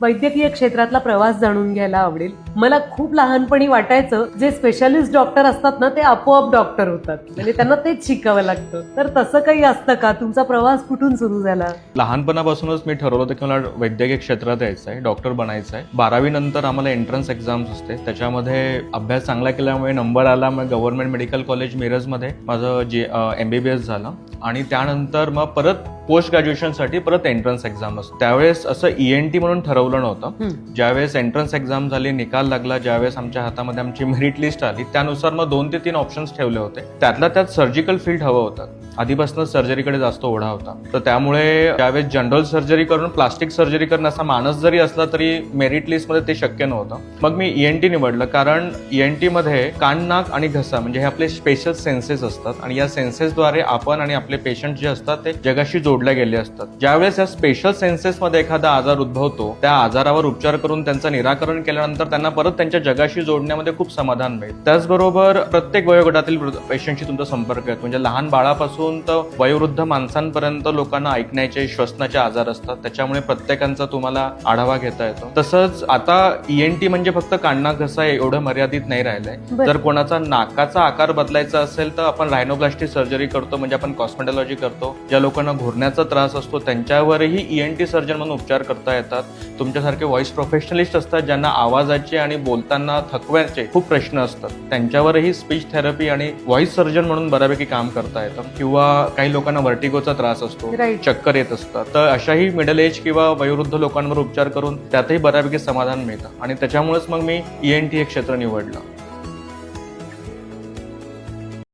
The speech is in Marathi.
वैद्यकीय क्षेत्रातला प्रवास जाणून घ्यायला आवडेल. मला खूप लहानपणी वाटायचं जे स्पेशालिस्ट डॉक्टर असतात ना ते आपोआप डॉक्टर होतात, म्हणजे त्यांना तेच शिकावं लागतं. तर तसं काही असतं का? तुमचा प्रवास कुठून सुरू झाला? लहानपणापासूनच मी ठरवलं होतं की मला वैद्यकीय क्षेत्रात यायचं आहे, डॉक्टर बनायचं आहे. 12वी नंतर आम्हाला एंट्रन्स एक्झाम्स असते, त्याच्यामध्ये अभ्यास चांगला केल्यामुळे नंबर आला. मग गव्हर्नमेंट मेडिकल कॉलेज मिरजमध्ये माझं MBBS झालं आणि त्यानंतर मग परत पोस्ट ग्रॅज्युएशनसाठी परत एंट्रन्स एक्झाम असते. त्यावेळेस असं ENT म्हणून ठरवलं नव्हतं. ज्यावेळेस एंट्रन्स एक्झाम झाली, निकाल लागला, ज्यावेळेस आमच्या हातामध्ये आमची मेरिट लिस्ट आली, त्यानुसार मग 2 ते 3 ऑप्शन्स ठेवले होते. त्यातल्या त्यात सर्जिकल फील्ड हवं होतं. आधीपासूनच सर्जरीकडे जास्त ओढा होता. तर त्यामुळे ज्यावेळेस जनरल सर्जरी करून प्लास्टिक सर्जरी करणं असा मानस जरी असला तरी मेरिट लिस्टमध्ये ते शक्य नव्हतं. मग मी ENT निवडलं, कारण ENT मध्ये कान, नाक आणि घसा म्हणजे हे आपले स्पेशल सेन्सेस असतात आणि या सेन्सेसद्वारे आपण आणि आपले पेशंट जे असतात ते जगाशी जोडले गेले असतात. ज्यावेळेस या स्पेशल सेन्सेसमध्ये एखादा आजार उद्भवतो, त्या आजारावर उपचार करून त्यांचं निराकरण केल्यानंतर त्यांना परत त्यांच्या जगाशी जोडण्यामध्ये खूप समाधान मिळेल. त्याचबरोबर प्रत्येक वयोगटातील पेशंटशी तुमचा संपर्क आहे, म्हणजे लहान बाळापासून तर वयोवृद्ध माणसांपर्यंत लोकांना ऐकण्याचे, श्वसनाचे आजार असतात. त्याच्यामुळे प्रत्येकांचा तुम्हाला आढावा घेता येतो. तसंच आता ENT म्हणजे फक्त कान, नाक, घसा एवढं मर्यादित नाही राहिलंय. जर कोणाचा नाकाचा आकार बदलायचा असेल तर आपण रायनोप्लास्टी सर्जरी करतो, म्हणजे आपण कॉस्मेटॉलॉजी करतो. ज्या लोकांना घुरण्याचा त्रास असतो त्यांच्यावरही ENT सर्जन म्हणून उपचार करता येतात. तुमच्यासारखे व्हॉइस प्रोफेशनलिस्ट असतात ज्यांना आवाजाचे आणि बोलताना थकव्याचे खूप प्रश्न असतात, त्यांच्यावरही स्पीच थेरपी आणि व्हॉइस सर्जन म्हणून बऱ्यापैकी काम करता येतं. किंवा काही लोकांना व्हर्टिगोचा त्रास असतो, चक्कर येत असतात, तर अशाही मिडल एज किंवा वयोवृद्ध लोकांवर उपचार करून त्यातही बऱ्यापैकी समाधान मिळतं आणि त्याच्यामुळेच मग मी ENT हे क्षेत्र निवडलं.